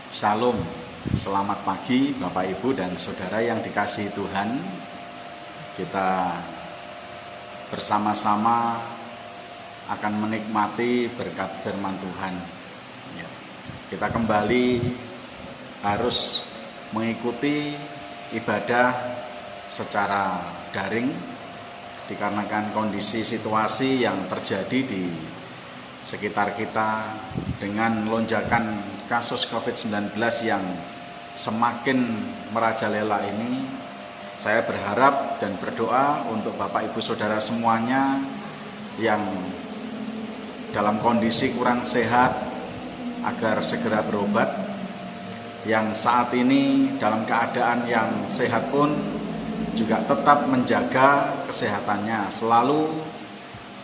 Shalom, selamat pagi Bapak Ibu dan Saudara yang dikasihi Tuhan. Kita bersama-sama akan menikmati berkat firman Tuhan. Kita kembali harus mengikuti ibadah secara daring dikarenakan kondisi situasi yang terjadi di sekitar kita dengan lonjakan kasus COVID-19 yang semakin merajalela ini. Saya berharap dan berdoa untuk Bapak Ibu Saudara semuanya yang dalam kondisi kurang sehat agar segera berobat, yang saat ini dalam keadaan yang sehat pun juga tetap menjaga kesehatannya, selalu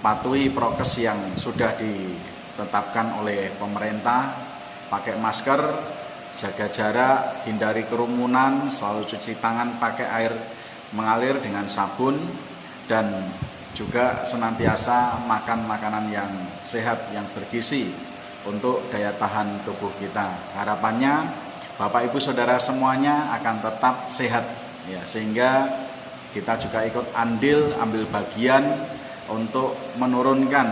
patuhi prokes yang sudah ditetapkan oleh pemerintah, pakai masker, jaga jarak, hindari kerumunan, selalu cuci tangan pakai air mengalir dengan sabun, dan juga senantiasa makan makanan yang sehat, yang bergizi untuk daya tahan tubuh kita. Harapannya Bapak Ibu Saudara semuanya akan tetap sehat, ya, sehingga kita juga ikut ambil bagian untuk menurunkan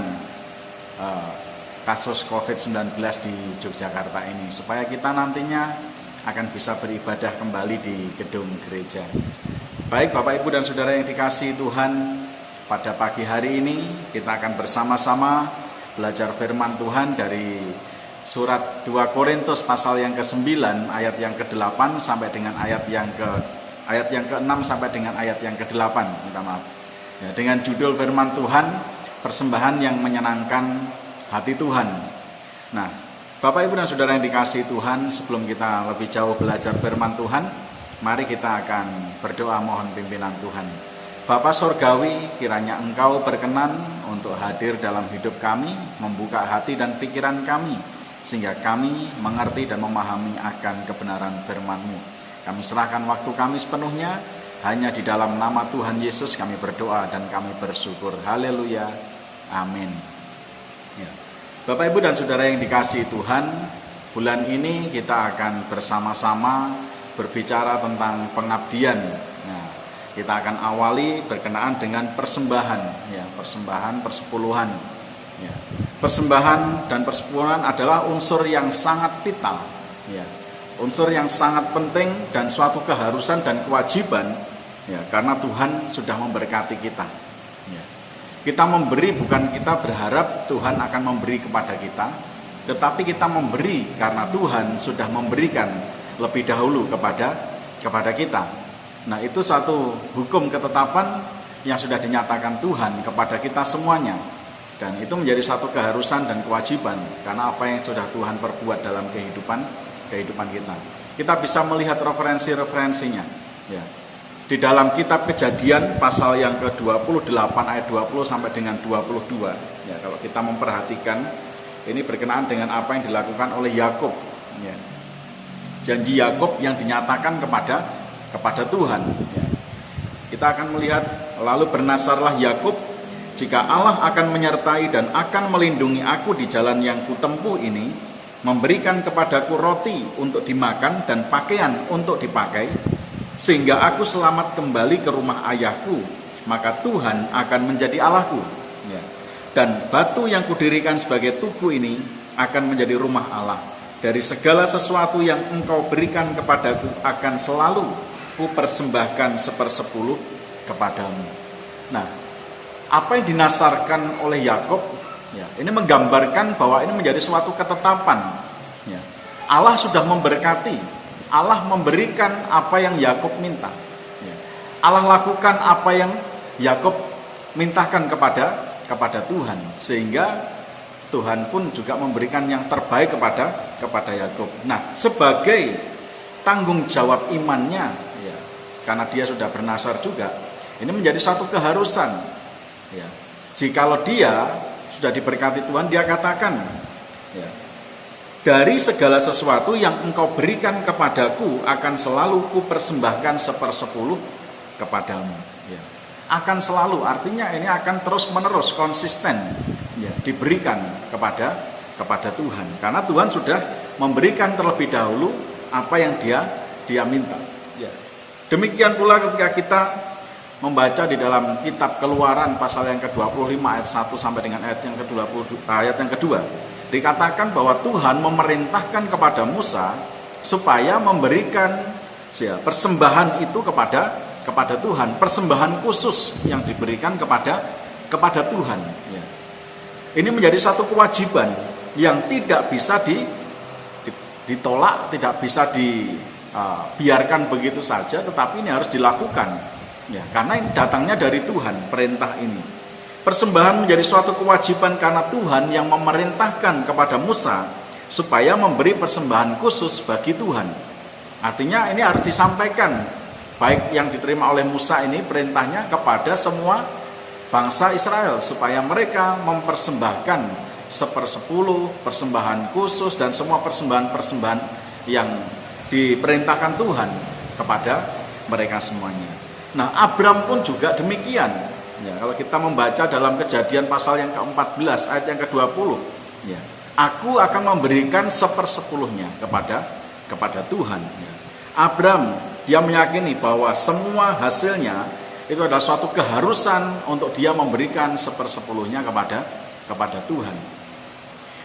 kasus COVID-19 di Yogyakarta ini, supaya kita nantinya akan bisa beribadah kembali di gedung gereja. Baik Bapak Ibu dan Saudara yang dikasihi Tuhan, pada pagi hari ini kita akan bersama-sama belajar firman Tuhan dari surat 2 Korintus pasal yang ke-9 ayat yang ke-8 sampai dengan ayat yang ke-6 sampai dengan ayat yang ke-8, minta maaf. Ya, dengan judul firman Tuhan, persembahan yang menyenangkan hati Tuhan. Nah, Bapak Ibu dan Saudara yang dikasihi Tuhan, sebelum kita lebih jauh belajar firman Tuhan, mari kita akan berdoa mohon pimpinan Tuhan. Bapa Sorgawi, kiranya Engkau berkenan untuk hadir dalam hidup kami, membuka hati dan pikiran kami, sehingga kami mengerti dan memahami akan kebenaran firman-Mu. Kami serahkan waktu kami sepenuhnya, hanya di dalam nama Tuhan Yesus kami berdoa dan kami bersyukur. Haleluya. Amin. Ya. Bapak Ibu dan Saudara yang dikasihi Tuhan, bulan ini kita akan bersama-sama berbicara tentang pengabdian. Nah, kita akan awali berkenaan dengan persembahan, ya, persembahan persepuluhan. Ya. Persembahan dan persepuluhan adalah unsur yang sangat vital, ya, unsur yang sangat penting dan suatu keharusan dan kewajiban. Ya, karena Tuhan sudah memberkati kita. Ya. Kita memberi bukan kita berharap Tuhan akan memberi kepada kita, tetapi kita memberi karena Tuhan sudah memberikan lebih dahulu kepada kita. Nah, itu satu hukum ketetapan yang sudah dinyatakan Tuhan kepada kita semuanya. Dan itu menjadi satu keharusan dan kewajiban karena apa yang sudah Tuhan perbuat dalam kehidupan kita. Kita bisa melihat referensi-referensinya. Ya. Di dalam kitab Kejadian pasal yang ke-28 ayat 20 sampai dengan 22. Ya, kalau kita memperhatikan ini berkenaan dengan apa yang dilakukan oleh Yakub. Ya. Janji Yakub yang dinyatakan kepada Tuhan. Ya. Kita akan melihat, lalu bernasarlah Yakub, jika Allah akan menyertai dan akan melindungi aku di jalan yang kutempuh ini, memberikan kepadaku roti untuk dimakan dan pakaian untuk dipakai, sehingga aku selamat kembali ke rumah ayahku, maka Tuhan akan menjadi Allahku. Ya. Dan batu yang kudirikan sebagai tugu ini akan menjadi rumah Allah. Dari segala sesuatu yang engkau berikan kepadaku akan selalu kupersembahkan 1/10 kepadamu. Nah, apa yang dinasarkan oleh Yakub, ya, ini menggambarkan bahwa ini menjadi suatu ketetapan. Ya. Allah sudah memberkati, Allah memberikan apa yang Yakub minta. Ya. Allah lakukan apa yang Yakub mintakan kepada Tuhan, sehingga Tuhan pun juga memberikan yang terbaik kepada Yakub. Nah, sebagai tanggung jawab imannya, ya, karena dia sudah bernasar juga, ini menjadi satu keharusan. Ya. Jikalau dia sudah diberkati Tuhan, dia katakan, ya, dari segala sesuatu yang engkau berikan kepadaku akan selalu kupersembahkan 1/10 kepadamu. Ya. Akan selalu, artinya ini akan terus menerus konsisten, ya, diberikan kepada Tuhan, karena Tuhan sudah memberikan terlebih dahulu apa yang dia minta. Ya. Demikian pula ketika kita membaca di dalam kitab Keluaran pasal yang ke-25 ayat 1 sampai dengan ayat yang kedua, dikatakan bahwa Tuhan memerintahkan kepada Musa supaya memberikan persembahan itu kepada Tuhan, persembahan khusus yang diberikan kepada Tuhan. Ya. Ini menjadi satu kewajiban yang tidak bisa ditolak, tidak bisa dibiarkan begitu saja, tetapi ini harus dilakukan. Ya, karena ini datangnya dari Tuhan, perintah ini. Persembahan menjadi suatu kewajiban karena Tuhan yang memerintahkan kepada Musa supaya memberi persembahan khusus bagi Tuhan. Artinya ini harus disampaikan, baik yang diterima oleh Musa ini perintahnya kepada semua bangsa Israel, supaya mereka mempersembahkan 1/10 persembahan khusus dan semua persembahan-persembahan yang diperintahkan Tuhan kepada mereka semuanya. Nah, Abram pun juga demikian. Ya, kalau kita membaca dalam Kejadian pasal yang ke-14 ayat yang ke-20, ya, aku akan memberikan 1/10-nya kepada Tuhan. Ya. Abram dia meyakini bahwa semua hasilnya itu adalah suatu keharusan untuk dia memberikan 1/10-nya kepada Tuhan.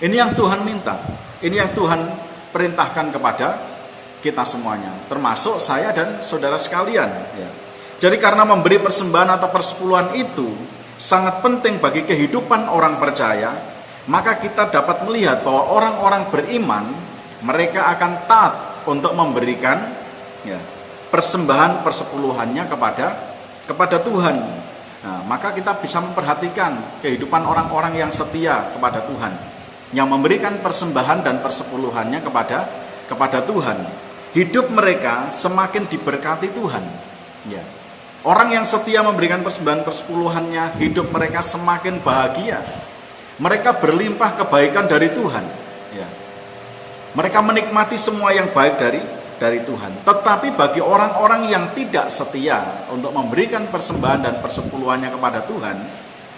Ini yang Tuhan minta, ini yang Tuhan perintahkan kepada kita semuanya, termasuk saya dan saudara sekalian. Ya. Jadi karena memberi persembahan atau persepuluhan itu sangat penting bagi kehidupan orang percaya, maka kita dapat melihat bahwa orang-orang beriman mereka akan taat untuk memberikan persembahan persepuluhannya kepada Tuhan. Nah, maka kita bisa memperhatikan kehidupan orang-orang yang setia kepada Tuhan, yang memberikan persembahan dan persepuluhannya kepada Tuhan. Hidup mereka semakin diberkati Tuhan. Ya. Orang yang setia memberikan persembahan persepuluhannya, hidup mereka semakin bahagia. Mereka berlimpah kebaikan dari Tuhan. Ya. Mereka menikmati semua yang baik dari Tuhan. Tetapi bagi orang-orang yang tidak setia untuk memberikan persembahan dan persepuluhannya kepada Tuhan,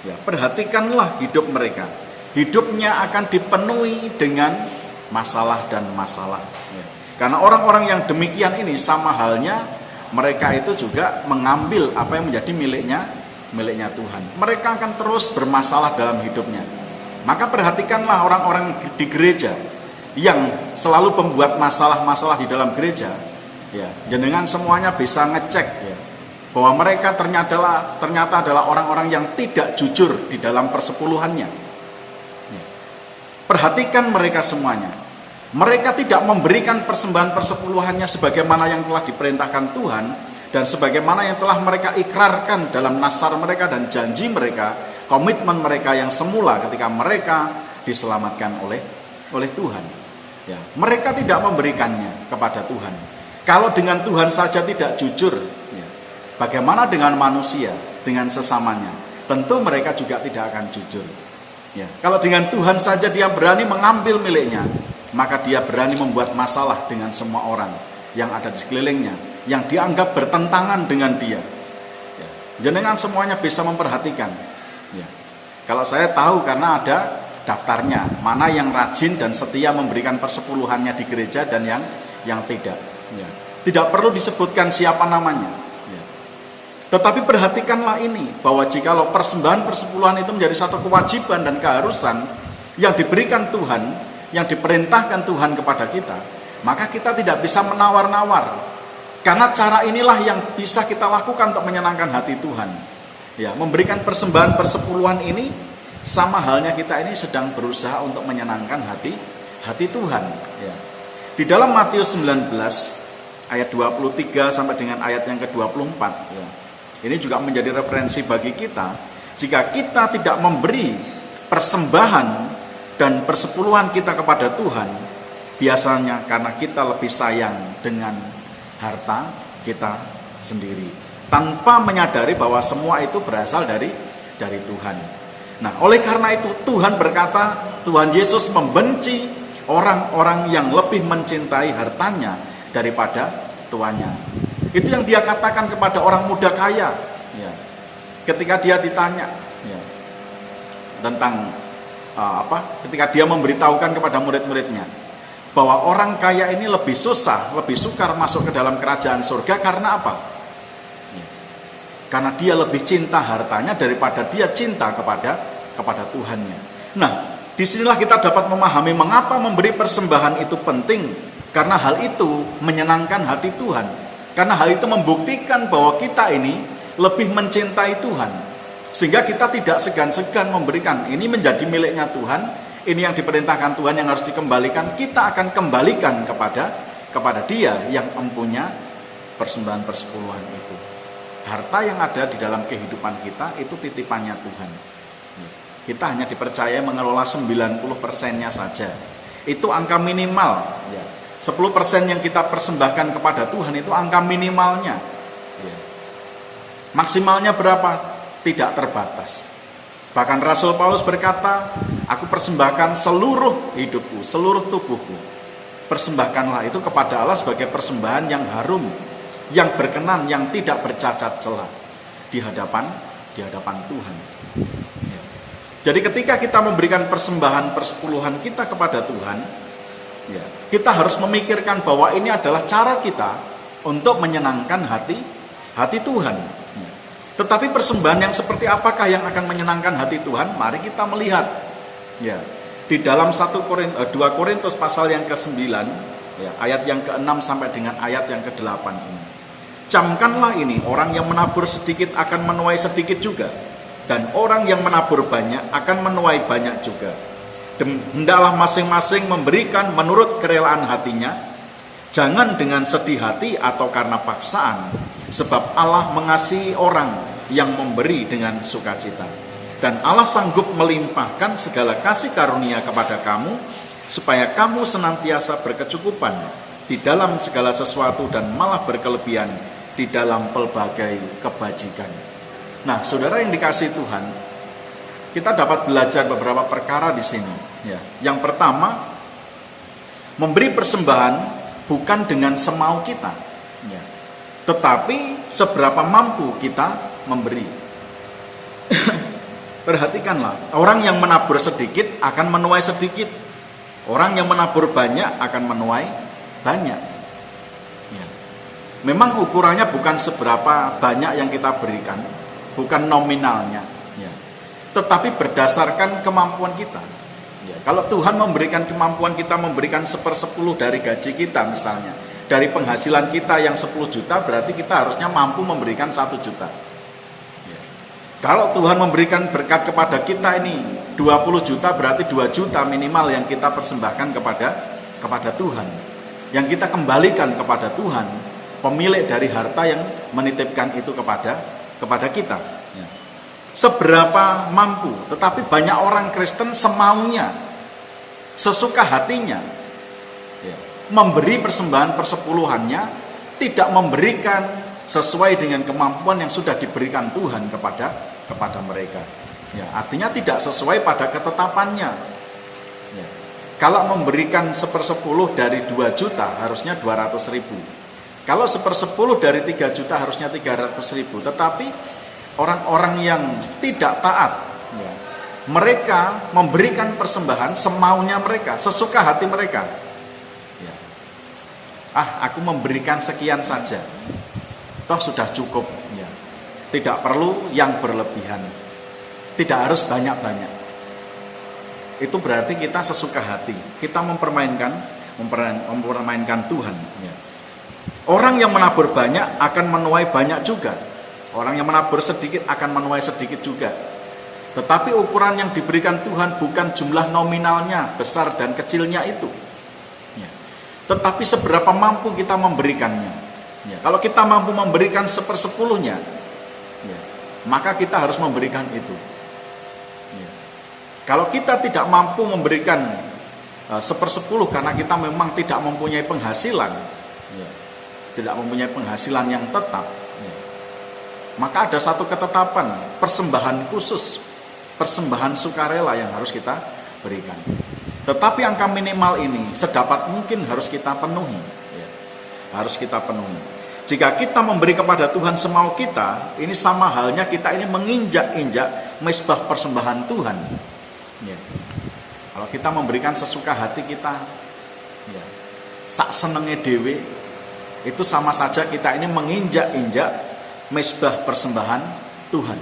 ya, perhatikanlah hidup mereka. Hidupnya akan dipenuhi dengan masalah dan masalah. Ya. Karena orang-orang yang demikian ini sama halnya mereka itu juga mengambil apa yang menjadi miliknya Tuhan. Mereka akan terus bermasalah dalam hidupnya. Maka perhatikanlah orang-orang di gereja yang selalu membuat masalah-masalah di dalam gereja. Ya, jenengan semuanya bisa ngecek ya, bahwa mereka ternyata adalah orang-orang yang tidak jujur di dalam persepuluhannya. Ya. Perhatikan mereka semuanya. Mereka tidak memberikan persembahan persepuluhannya sebagaimana yang telah diperintahkan Tuhan dan sebagaimana yang telah mereka ikrarkan dalam nasar mereka dan janji mereka, komitmen mereka yang semula ketika mereka diselamatkan oleh Tuhan. Ya, mereka tidak memberikannya kepada Tuhan. Kalau dengan Tuhan saja tidak jujur, ya, bagaimana dengan manusia, dengan sesamanya? Tentu mereka juga tidak akan jujur. Ya, kalau dengan Tuhan saja dia berani mengambil miliknya, maka dia berani membuat masalah dengan semua orang yang ada di sekelilingnya, yang dianggap bertentangan dengan dia. Ya. Jenengan semuanya bisa memperhatikan. Ya. Kalau saya tahu karena ada daftarnya, mana yang rajin dan setia memberikan persepuluhannya di gereja dan yang tidak. Ya. Tidak perlu disebutkan siapa namanya. Ya. Tetapi perhatikanlah ini, bahwa jikalau persembahan persepuluhan itu menjadi satu kewajiban dan keharusan yang diberikan Tuhan, yang diperintahkan Tuhan kepada kita, maka kita tidak bisa menawar-nawar. Karena cara inilah yang bisa kita lakukan untuk menyenangkan hati Tuhan. Ya, memberikan persembahan persepuluhan ini sama halnya kita ini sedang berusaha untuk menyenangkan hati Tuhan. Ya. Di dalam Matius 19 ayat 23 sampai dengan ayat yang ke-24, ya, ini juga menjadi referensi bagi kita. Jika kita tidak memberi persembahan dan persepuluhan kita kepada Tuhan, biasanya karena kita lebih sayang dengan harta kita sendiri, tanpa menyadari bahwa semua itu berasal dari Tuhan. Nah, oleh karena itu Tuhan berkata, Tuhan Yesus membenci orang-orang yang lebih mencintai hartanya daripada tuannya. Itu yang dia katakan kepada orang muda kaya, ya, ketika dia ditanya, ya, tentang ketika dia memberitahukan kepada murid-muridnya bahwa orang kaya ini lebih susah, lebih sukar masuk ke dalam kerajaan surga karena apa? Karena dia lebih cinta hartanya daripada dia cinta kepada Tuhannya. Nah, disinilah kita dapat memahami mengapa memberi persembahan itu penting. Karena hal itu menyenangkan hati Tuhan. Karena hal itu membuktikan bahwa kita ini lebih mencintai Tuhan. Sehingga kita tidak segan-segan memberikan. Ini menjadi miliknya Tuhan. Ini yang diperintahkan Tuhan yang harus dikembalikan. Kita akan kembalikan kepada Dia yang mempunyai persembahan persepuluhan itu. Harta yang ada di dalam kehidupan kita itu titipannya Tuhan. Kita hanya dipercaya mengelola 90%-nya saja. Itu angka minimal. 10% yang kita persembahkan kepada Tuhan itu angka minimalnya. Maksimalnya berapa? Tidak terbatas. Bahkan Rasul Paulus berkata, aku persembahkan seluruh hidupku, seluruh tubuhku. Persembahkanlah itu kepada Allah sebagai persembahan yang harum, yang berkenan, yang tidak bercacat celah di hadapan Tuhan. Jadi ketika kita memberikan persembahan persepuluhan kita kepada Tuhan, kita harus memikirkan bahwa ini adalah cara kita untuk menyenangkan hati Tuhan. Tetapi persembahan yang seperti apakah yang akan menyenangkan hati Tuhan? Mari kita melihat. Di dalam 2 Korintus pasal yang ke-9, ayat yang ke-6 sampai dengan ayat yang ke-8 ini. Camkanlah ini, orang yang menabur sedikit akan menuai sedikit juga, dan orang yang menabur banyak akan menuai banyak juga. Hendaklah masing-masing memberikan menurut kerelaan hatinya, jangan dengan sedih hati atau karena paksaan, sebab Allah mengasihi orang yang memberi dengan sukacita. Dan Allah sanggup melimpahkan segala kasih karunia kepada kamu, supaya kamu senantiasa berkecukupan di dalam segala sesuatu dan malah berkelebihan di dalam pelbagai kebajikan. Nah, saudara yang dikasihi Tuhan, kita dapat belajar beberapa perkara di sini. Yang pertama, memberi persembahan bukan dengan semau kita, tetapi seberapa mampu kita memberi. Perhatikanlah, orang yang menabur sedikit akan menuai sedikit. Orang yang menabur banyak akan menuai banyak. Memang ukurannya bukan seberapa banyak yang kita berikan, bukan nominalnya, tetapi berdasarkan kemampuan kita. Kalau Tuhan memberikan kemampuan kita memberikan 1/10 dari gaji kita misalnya, dari penghasilan kita yang 10 juta, berarti kita harusnya mampu memberikan 1 juta. Kalau Tuhan memberikan berkat kepada kita ini 20 juta, berarti 2 juta minimal yang kita persembahkan kepada Tuhan. Yang kita kembalikan kepada Tuhan, pemilik dari harta yang menitipkan itu kepada kita. Seberapa mampu, tetapi banyak orang Kristen semaunya, sesuka hatinya, memberi persembahan persepuluhannya, tidak memberikan sesuai dengan kemampuan yang sudah diberikan Tuhan kepada mereka. Artinya tidak sesuai pada ketetapannya. Kalau memberikan 1/10 dari 2 juta harusnya 200.000. Kalau 1/10 dari 3 juta harusnya 300.000. Tetapi orang-orang yang tidak taat, mereka memberikan persembahan semaunya mereka, sesuka hati mereka. Aku memberikan sekian saja, toh sudah cukup. Tidak perlu yang berlebihan, tidak harus banyak-banyak. Itu berarti kita sesuka hati, kita mempermainkan Tuhan. Orang yang menabur banyak akan menuai banyak juga. Orang yang menabur sedikit akan menuai sedikit juga. Tetapi ukuran yang diberikan Tuhan bukan jumlah nominalnya, besar dan kecilnya itu, tetapi seberapa mampu kita memberikannya. Kalau kita mampu memberikan 1/10-nya, maka kita harus memberikan itu. Kalau kita tidak mampu memberikan 1/10 karena kita memang tidak mempunyai penghasilan, tidak mempunyai penghasilan yang tetap, maka ada satu ketetapan, persembahan khusus, persembahan sukarela yang harus kita berikan. Tetapi angka minimal ini sedapat mungkin harus kita penuhi. Harus kita penuhi. Jika kita memberi kepada Tuhan semau kita, ini sama halnya kita ini menginjak-injak mezbah persembahan Tuhan. Kalau kita memberikan sesuka hati kita, Ya. Sak senenge dewe itu sama saja kita ini menginjak-injak mezbah persembahan Tuhan.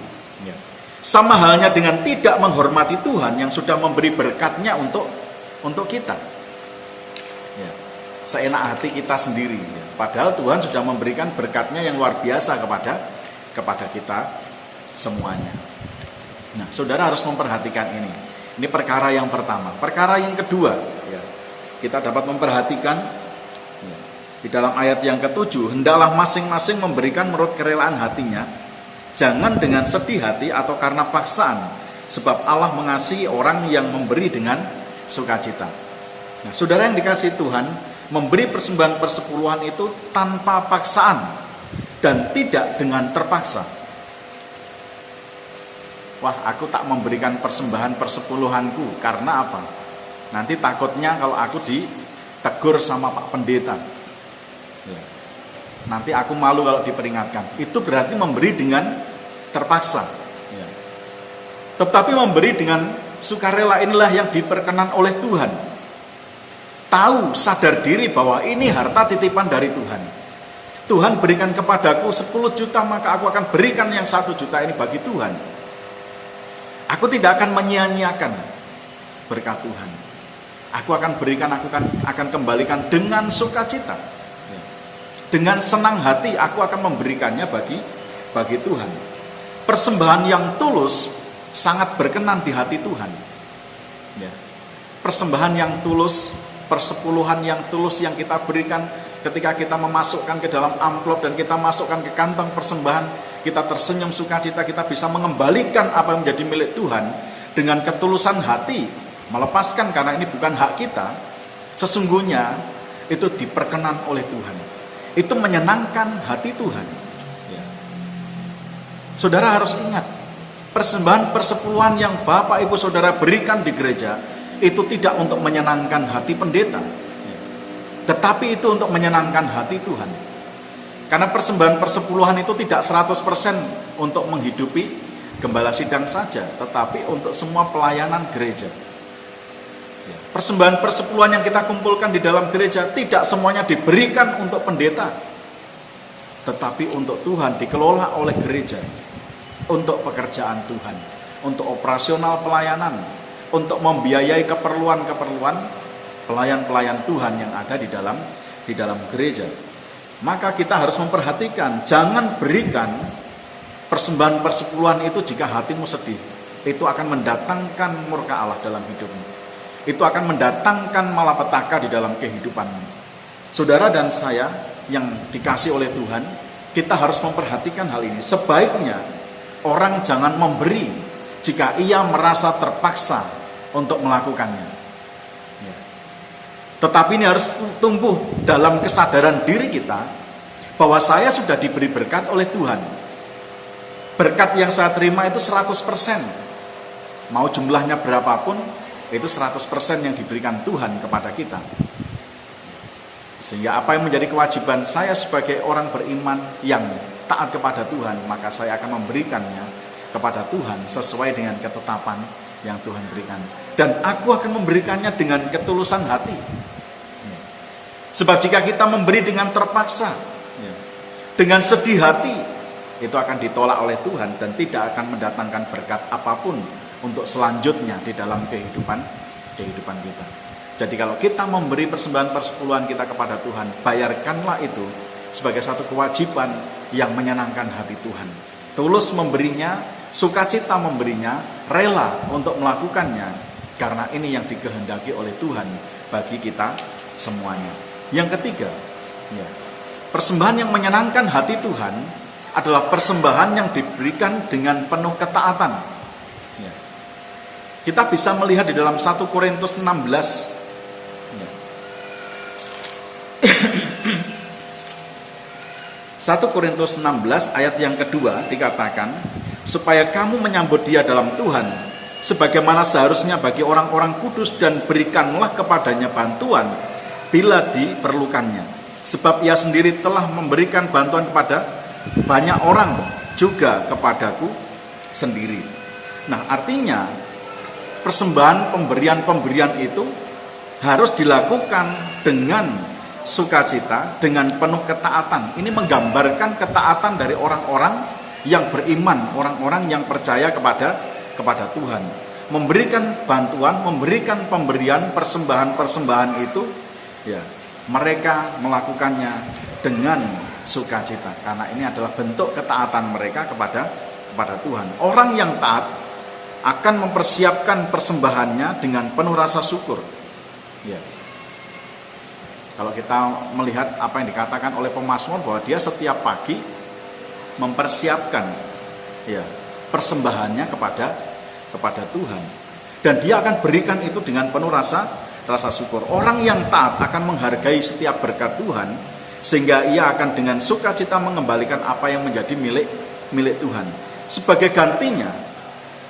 Ya. Sama halnya dengan tidak menghormati Tuhan yang sudah memberi berkatnya untuk kita. Ya. Seenak hati kita sendiri. Ya. Padahal Tuhan sudah memberikan berkatnya yang luar biasa kepada kita semuanya. Nah, saudara harus memperhatikan ini. Ini perkara yang pertama. Perkara yang kedua, ya, kita dapat memperhatikan ya, di dalam ayat yang ke-7, hendaklah masing-masing memberikan menurut kerelaan hatinya, jangan dengan sedih hati atau karena paksaan, sebab Allah mengasihi orang yang memberi dengan sukacita. Nah, saudara yang dikasihi Tuhan, memberi persembahan persepuluhan itu tanpa paksaan dan tidak dengan terpaksa. Wah, aku tak memberikan persembahan persepuluhanku karena apa? Nanti takutnya kalau aku ditegur sama Pak Pendeta. Ya. Nanti aku malu kalau diperingatkan. Itu berarti memberi dengan terpaksa. Ya. Tetapi memberi dengan sukarela inilah yang diperkenan oleh Tuhan. Tahu, sadar diri bahwa ini harta titipan dari Tuhan. Tuhan berikan kepadaku 10 juta, maka aku akan berikan yang 1 juta ini bagi Tuhan. Aku tidak akan menyia-nyiakan berkat Tuhan. Aku akan berikan, aku akan kembalikan dengan sukacita. Dengan senang hati aku akan memberikannya bagi Tuhan. Persembahan yang tulus sangat berkenan di hati Tuhan. Ya. Persembahan yang tulus, persepuluhan yang tulus yang kita berikan ketika kita memasukkan ke dalam amplop dan kita masukkan ke kantong persembahan, kita tersenyum sukacita, kita bisa mengembalikan apa yang menjadi milik Tuhan dengan ketulusan hati, melepaskan karena ini bukan hak kita. Sesungguhnya itu diperkenan oleh Tuhan. Itu menyenangkan hati Tuhan. Ya. Saudara harus ingat, persembahan persepuluhan yang Bapak Ibu Saudara berikan di gereja itu tidak untuk menyenangkan hati pendeta, tetapi itu untuk menyenangkan hati Tuhan. Karena persembahan persepuluhan itu tidak 100% untuk menghidupi gembala sidang saja, tetapi untuk semua pelayanan gereja. Persembahan persepuluhan yang kita kumpulkan di dalam gereja tidak semuanya diberikan untuk pendeta, tetapi untuk Tuhan, dikelola oleh gereja, untuk pekerjaan Tuhan, untuk operasional pelayanan, untuk membiayai keperluan-keperluan pelayan-pelayan Tuhan yang ada di dalam gereja. Maka kita harus memperhatikan, jangan berikan persembahan persepuluhan itu jika hatimu sedih. Itu akan mendatangkan murka Allah dalam hidupmu. Itu akan mendatangkan malapetaka di dalam kehidupanmu. Saudara dan saya yang dikasih oleh Tuhan, kita harus memperhatikan hal ini. Sebaiknya orang jangan memberi jika ia merasa terpaksa untuk melakukannya. Tetapi ini harus tumbuh dalam kesadaran diri kita bahwa saya sudah diberi berkat oleh Tuhan. Berkat yang saya terima itu 100%. Mau jumlahnya berapapun, itu 100% yang diberikan Tuhan kepada kita. Sehingga apa yang menjadi kewajiban saya sebagai orang beriman yang taat kepada Tuhan, maka saya akan memberikannya kepada Tuhan sesuai dengan ketetapan yang Tuhan berikan. Dan aku akan memberikannya dengan ketulusan hati. Sebab jika kita memberi dengan terpaksa, dengan sedih hati, itu akan ditolak oleh Tuhan dan tidak akan mendatangkan berkat apapun untuk selanjutnya di dalam kehidupan kita. Jadi kalau kita memberi persembahan persepuluhan kita kepada Tuhan, bayarkanlah itu sebagai satu kewajiban yang menyenangkan hati Tuhan. Tulus memberinya, sukacita memberinya, rela untuk melakukannya, karena ini yang dikehendaki oleh Tuhan bagi kita semuanya. Yang ketiga, persembahan yang menyenangkan hati Tuhan adalah persembahan yang diberikan dengan penuh ketaatan. Kita bisa melihat di dalam 1 Korintus 16. 1 Korintus 16 ayat yang kedua dikatakan, supaya kamu menyambut dia dalam Tuhan, sebagaimana seharusnya bagi orang-orang kudus, dan berikanlah kepadanya bantuan bila diperlukannya. Sebab ia sendiri telah memberikan bantuan kepada banyak orang, juga kepadaku sendiri. Nah, artinya persembahan pemberian-pemberian itu harus dilakukan dengan sukacita, dengan penuh ketaatan. Ini menggambarkan ketaatan dari orang-orang yang beriman, orang-orang yang percaya kepada Tuhan. Memberikan bantuan, memberikan pemberian, persembahan-persembahan itu, ya, mereka melakukannya dengan sukacita, karena ini adalah bentuk ketaatan mereka kepada Tuhan. Orang yang taat akan mempersiapkan persembahannya dengan penuh rasa syukur. Ya. Kalau kita melihat apa yang dikatakan oleh pemazmur, bahwa dia setiap pagi mempersiapkan, ya, persembahannya kepada Tuhan, dan dia akan berikan itu dengan penuh rasa syukur. Orang yang taat akan menghargai setiap berkat Tuhan, sehingga ia akan dengan sukacita mengembalikan apa yang menjadi milik Tuhan. Sebagai gantinya,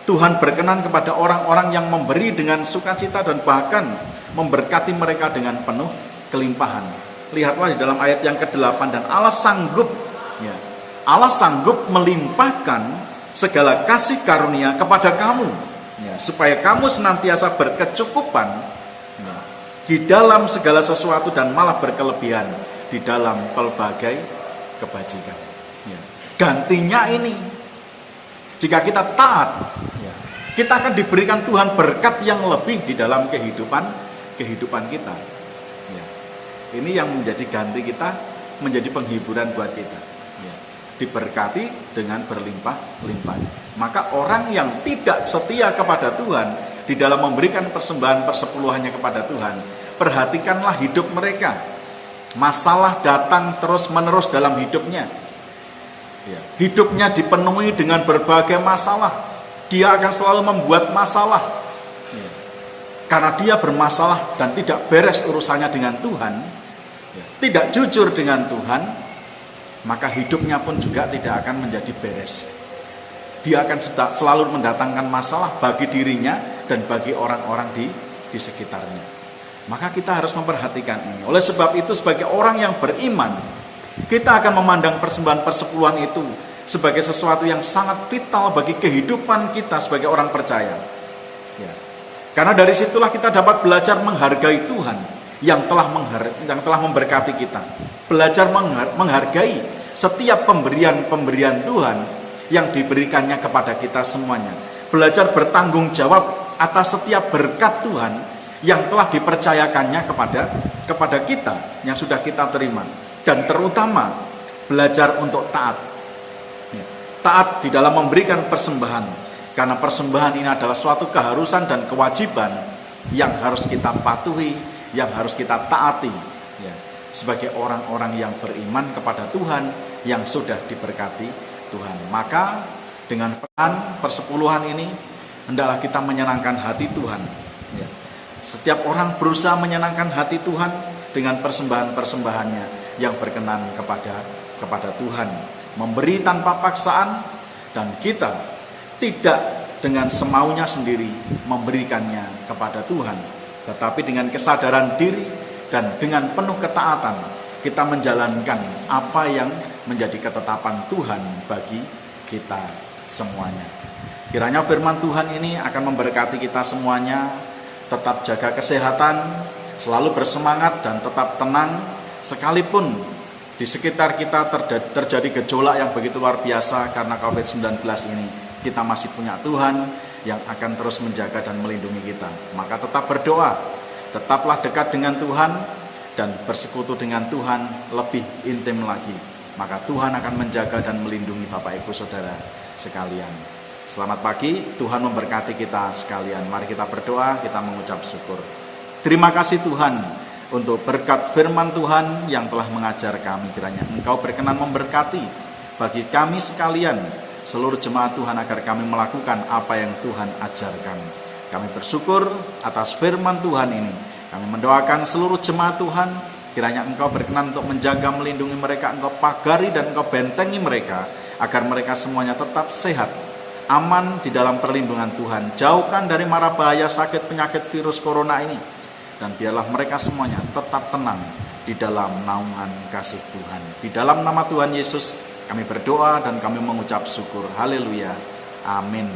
Tuhan berkenan kepada orang-orang yang memberi dengan sukacita dan bahkan memberkati mereka dengan penuh kelimpahan. Lihatlah di dalam ayat yang ke-8, dan Allah sanggup, ya, Allah sanggup melimpahkan segala kasih karunia kepada kamu, ya, supaya kamu senantiasa berkecukupan, ya, di dalam segala sesuatu dan malah berkelebihan di dalam pelbagai kebajikan. Ya. Gantinya ini, jika kita taat, ya, kita akan diberikan Tuhan berkat yang lebih di dalam kehidupan kita. Ya. Ini yang menjadi ganti kita, menjadi penghiburan buat kita. Ya. Diberkati dengan berlimpah-limpah. Maka orang yang tidak setia kepada Tuhan di dalam memberikan persembahan persepuluhannya kepada Tuhan, perhatikanlah hidup mereka. Masalah datang terus-menerus dalam hidupnya. Ya. Hidupnya dipenuhi dengan berbagai masalah. Dia akan selalu membuat masalah. Ya. Karena dia bermasalah dan tidak beres urusannya dengan Tuhan, ya, tidak jujur dengan Tuhan, maka hidupnya pun juga tidak akan menjadi beres. Dia akan selalu mendatangkan masalah bagi dirinya dan bagi orang-orang di sekitarnya. Maka kita harus memperhatikan ini. Oleh sebab itu, sebagai orang yang beriman, kita akan memandang persembahan persepuluhan itu sebagai sesuatu yang sangat vital bagi kehidupan kita sebagai orang percaya. Ya. Karena dari situlah kita dapat belajar menghargai Tuhan yang telah memberkati kita. Belajar menghargai setiap pemberian Tuhan yang diberikannya kepada kita semuanya. Belajar bertanggung jawab atas setiap berkat Tuhan yang telah dipercayakannya kepada kita, yang sudah kita terima. Dan terutama belajar untuk taat. Ya. Taat di dalam memberikan persembahan, karena persembahan ini adalah suatu keharusan dan kewajiban yang harus kita patuhi, yang harus kita taati, ya, sebagai orang-orang yang beriman kepada Tuhan, yang sudah diberkati Tuhan. Maka dengan peran persepuluhan ini, hendaklah kita menyenangkan hati Tuhan. Ya. Setiap orang berusaha menyenangkan hati Tuhan dengan persembahan-persembahannya yang berkenan kepada Tuhan, memberi tanpa paksaan, dan kita tidak dengan semaunya sendiri memberikannya kepada Tuhan, tetapi dengan kesadaran diri dan dengan penuh ketaatan kita menjalankan apa yang menjadi ketetapan Tuhan bagi kita semuanya. Kiranya firman Tuhan ini akan memberkati kita semuanya. Tetap jaga kesehatan, selalu bersemangat dan tetap tenang, sekalipun di sekitar kita terjadi gejolak yang begitu luar biasa karena COVID-19 ini. Kita masih punya Tuhan yang akan terus menjaga dan melindungi kita. Maka tetap berdoa, tetaplah dekat dengan Tuhan, dan bersekutu dengan Tuhan lebih intim lagi. Maka Tuhan akan menjaga dan melindungi Bapak Ibu Saudara sekalian. Selamat pagi, Tuhan memberkati kita sekalian. Mari kita berdoa, kita mengucap syukur. Terima kasih Tuhan untuk berkat firman Tuhan yang telah mengajar kami. Kiranya Engkau berkenan memberkati bagi kami sekalian, seluruh jemaat Tuhan, agar kami melakukan apa yang Tuhan ajarkan. Kami bersyukur atas firman Tuhan ini. Kami mendoakan seluruh jemaat Tuhan, kiranya Engkau berkenan untuk menjaga, melindungi mereka. Engkau pagari dan Engkau bentengi mereka, agar mereka semuanya tetap sehat, aman di dalam perlindungan Tuhan. Jauhkan dari mara bahaya sakit penyakit virus corona ini, dan biarlah mereka semuanya tetap tenang di dalam naungan kasih Tuhan. Di dalam nama Tuhan Yesus kami berdoa dan kami mengucap syukur. Haleluya. Amin.